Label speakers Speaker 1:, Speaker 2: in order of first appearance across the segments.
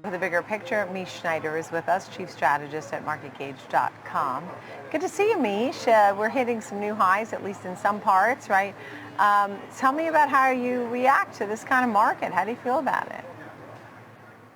Speaker 1: For the bigger picture, Mish Schneider is with us, Chief Strategist at MarketGauge.com. Good to see you, Mish. We're hitting some new highs, at least in some parts, right? Tell me about how you react to this kind of market. How do you feel about it?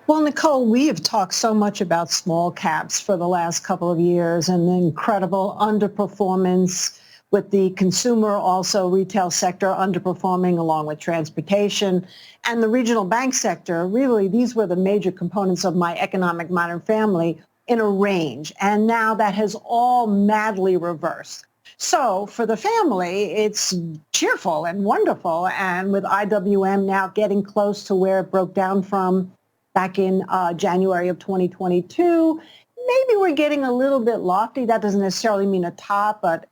Speaker 2: Well, Nicole, we have talked so much about small caps for the last couple of years and the incredible underperformance with the consumer, also retail sector underperforming along with transportation and the regional bank sector. Really, these were the major components of my economic modern family in a range. And now that has all madly reversed. So for the family, it's cheerful and wonderful. And with IWM now getting close to where it broke down from back in January of 2022, maybe we're getting a little bit lofty. That doesn't necessarily mean a top, but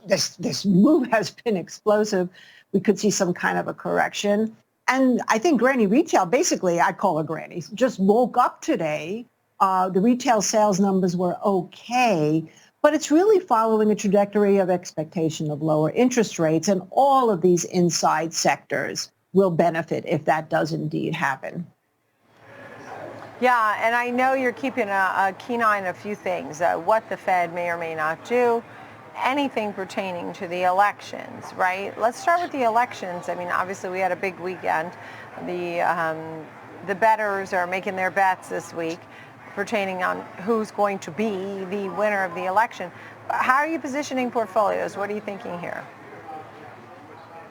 Speaker 2: this move has been explosive. We could see some kind of a correction. And I think Granny Retail, basically, I call her Granny, just woke up today. The retail sales numbers were okay, but it's really following a trajectory of expectation of lower interest rates, and all of these inside sectors will benefit if that does indeed happen.
Speaker 1: Yeah, and I know you're keeping a keen eye on a few things, what the Fed may or may not do, anything pertaining to the elections, right? Let's start with the elections. I mean, obviously we had a big weekend. The bettors are making their bets this week pertaining on who's going to be the winner of the election. How are you positioning portfolios? What are you thinking here?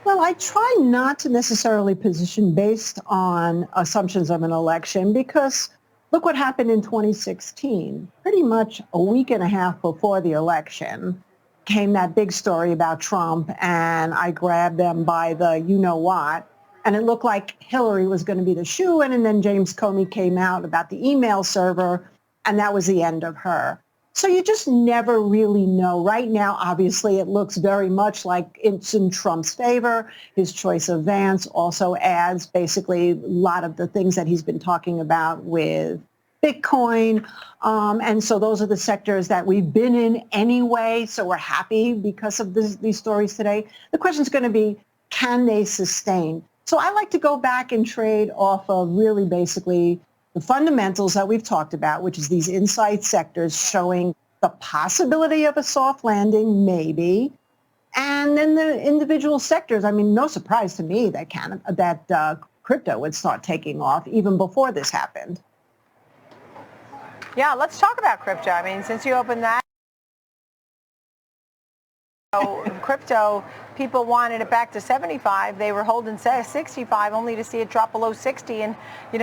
Speaker 2: Well, I try not to necessarily position based on assumptions of an election because look what happened in 2016. Pretty much a week and a half before the election came that big story about Trump, and I grabbed them by the you-know-what, and it looked like Hillary was going to be the shoo-in, and then James Comey came out about the email server, and that was the end of her. So you just never really know. Right now, obviously, it looks very much like it's in Trump's favor. His choice of Vance also adds basically a lot of the things that he's been talking about with Bitcoin. And so those are the sectors that we've been in anyway. So we're happy because of these stories today. The question is going to be, can they sustain? So I like to go back and trade off of really basically the fundamentals that we've talked about, which is these inside sectors showing the possibility of a soft landing, maybe. And then the individual sectors, I mean, no surprise to me that crypto would start taking off even before this happened.
Speaker 1: Yeah, let's talk about crypto. I mean, since you opened that, crypto, people wanted it back to 75. They were holding 65 only to see it drop below 60 and,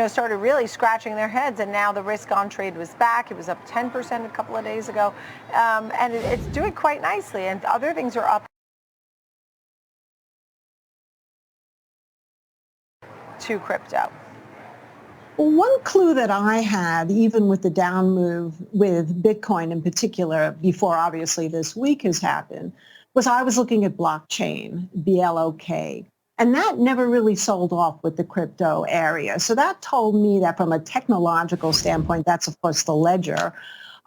Speaker 1: started really scratching their heads. And now the risk on trade was back. It was up 10% a couple of days ago. And it's doing quite nicely. And other things are up to crypto.
Speaker 2: Well, one clue that I had, even with the down move with Bitcoin in particular, before obviously this week has happened, was I was looking at blockchain, BLOK, and that never really sold off with the crypto area. So that told me that from a technological standpoint, that's of course the ledger,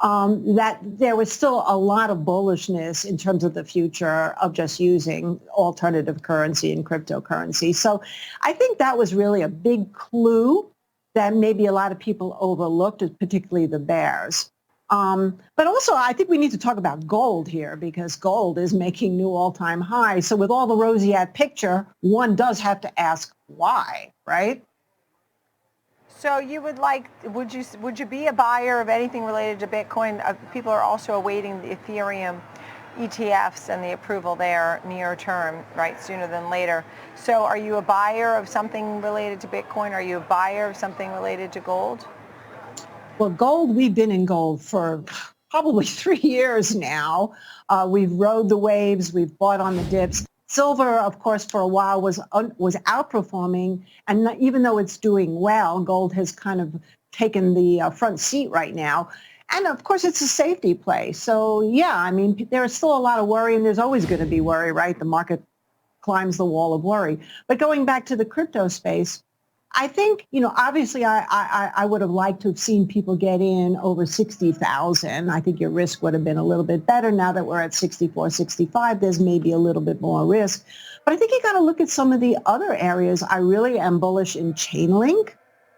Speaker 2: that there was still a lot of bullishness in terms of the future of just using alternative currency and cryptocurrency. So I think that was really a big clue that maybe a lot of people overlooked, particularly the bears. But also, I think we need to talk about gold here because gold is making new all-time highs. So with all the roseate picture, one does have to ask why, right?
Speaker 1: So you would you be a buyer of anything related to Bitcoin? People are also awaiting the Ethereum ETFs and the approval there near term, right, sooner than later. So are you a buyer of something related to Bitcoin? Are you a buyer of something related to gold?
Speaker 2: Well, gold, we've been in gold for probably 3 years now. We've rode the waves. We've bought on the dips. Silver, of course, for a while was outperforming. And even though it's doing well, gold has kind of taken the front seat right now. And of course, it's a safety play. So yeah, I mean, there's still a lot of worry, and there's always going to be worry, right? The market climbs the wall of worry. But going back to the crypto space, I think, obviously I would have liked to have seen people get in over 60,000. I think your risk would have been a little bit better. Now that we're at 64, 65, there's maybe a little bit more risk. But I think you got to look at some of the other areas. I really am bullish in Chainlink.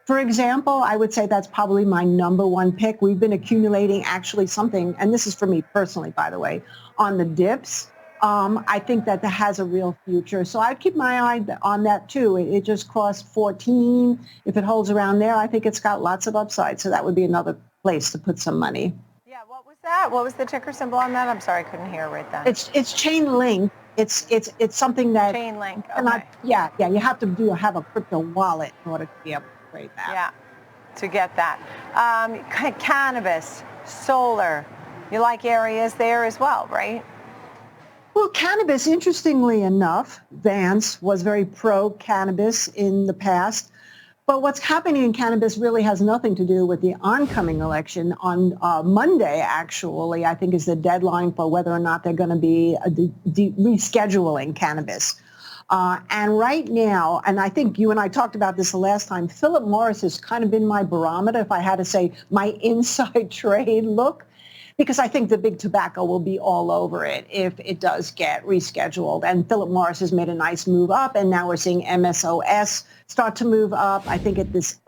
Speaker 2: For example, I would say that's probably my number one pick. We've been accumulating actually something, and this is for me personally, by the way, on the dips. I think that has a real future. So I'd keep my eye on that too. It just crossed 14. If it holds around there, I think it's got lots of upside. So that would be another place to put some money.
Speaker 1: Yeah, what was that? What was the ticker symbol on that? I'm sorry, I couldn't hear right then.
Speaker 2: It's chain link. It's something that
Speaker 1: Chain link. Okay.
Speaker 2: yeah. You have to have a crypto wallet in order to be able to trade that.
Speaker 1: Yeah, to get that. Cannabis, solar. You like areas there as well, right?
Speaker 2: Well, cannabis, interestingly enough, Vance was very pro-cannabis in the past. But what's happening in cannabis really has nothing to do with the oncoming election. On Monday, actually, I think is the deadline for whether or not they're going to be rescheduling cannabis. And right now, and I think you and I talked about this the last time, Philip Morris has kind of been my barometer, if I had to say, my inside trade look, because I think the big tobacco will be all over it if it does get rescheduled. And Philip Morris has made a nice move up, and now we're seeing MSOS start to move up. I think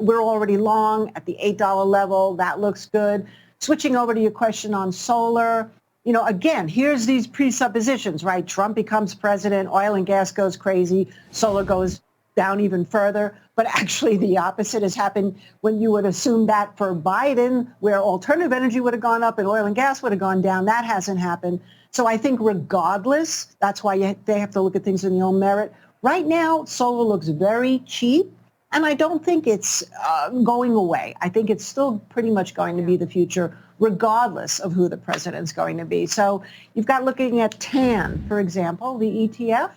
Speaker 2: we're already long at the $8 level. That looks good. Switching over to your question on solar, again, here's these presuppositions, right? Trump becomes president, oil and gas goes crazy, solar goes down even further. But actually the opposite has happened when you would assume that for Biden, where alternative energy would have gone up and oil and gas would have gone down. That hasn't happened. So I think regardless, that's why they have to look at things in their own merit. Right now, solar looks very cheap, and I don't think it's going away. I think it's still pretty much going to be the future, regardless of who the president's going to be. So you've got looking at TAN, for example, the ETF.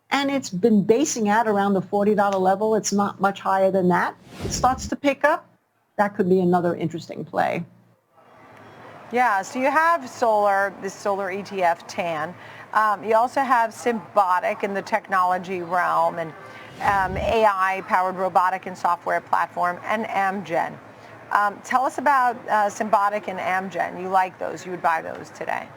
Speaker 2: And it's been basing out around the $40 level. It's not much higher than that. It starts to pick up. That could be another interesting play.
Speaker 1: Yeah, so you have this solar ETF, TAN. You also have Symbotic in the technology realm, and AI-powered robotic and software platform, and Amgen. Tell us about Symbotic and Amgen. You like those. You would buy those today.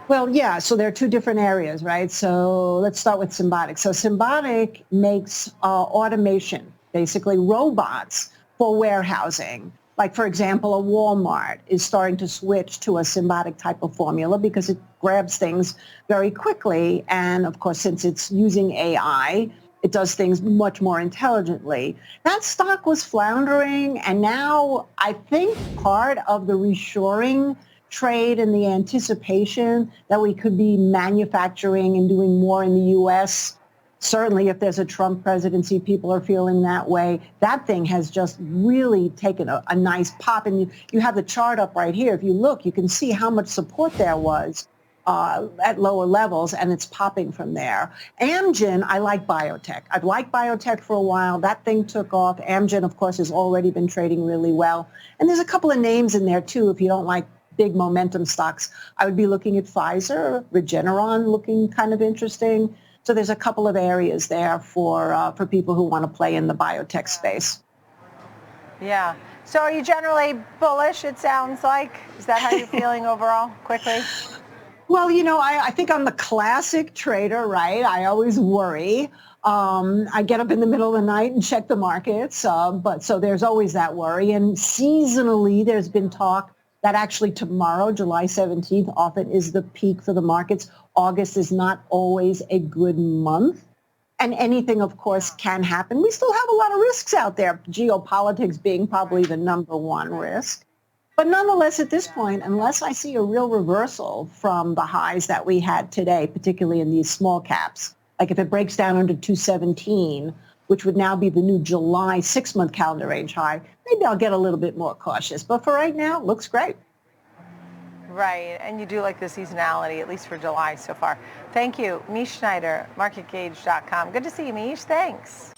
Speaker 2: Well, yeah, so there are two different areas, right? So let's start with Symbotic. So Symbotic makes automation, basically robots for warehousing. Like, for example, a Walmart is starting to switch to a Symbotic type of formula because it grabs things very quickly. And, of course, since it's using AI, it does things much more intelligently. That stock was floundering, and now I think part of the reshoring trade and the anticipation that we could be manufacturing and doing more in the U.S. Certainly, if there's a Trump presidency, people are feeling that way. That thing has just really taken a nice pop. And you have the chart up right here. If you look, you can see how much support there was at lower levels, and it's popping from there. Amgen, I like biotech. I've liked biotech for a while. That thing took off. Amgen, of course, has already been trading really well. And there's a couple of names in there, too, if you don't like big momentum stocks. I would be looking at Pfizer, Regeneron looking kind of interesting. So there's a couple of areas there for people who want to play in the biotech space.
Speaker 1: Yeah. So are you generally bullish, it sounds like? Is that how you're feeling overall, quickly?
Speaker 2: Well, I think I'm the classic trader, right? I always worry. I get up in the middle of the night and check the markets. So there's always that worry. And seasonally, there's been talk that actually tomorrow, July 17th, often is the peak for the markets. August is not always a good month. And anything, of course, can happen. We still have a lot of risks out there, geopolitics being probably the number one risk. But nonetheless, at this point, unless I see a real reversal from the highs that we had today, particularly in these small caps, like if it breaks down under 217, which would now be the new July 6-month calendar range high, maybe I'll get a little bit more cautious. But for right now, it looks great.
Speaker 1: Right, and you do like the seasonality, at least for July so far. Thank you. Mish Schneider, marketgauge.com. Good to see you, Mish. Thanks.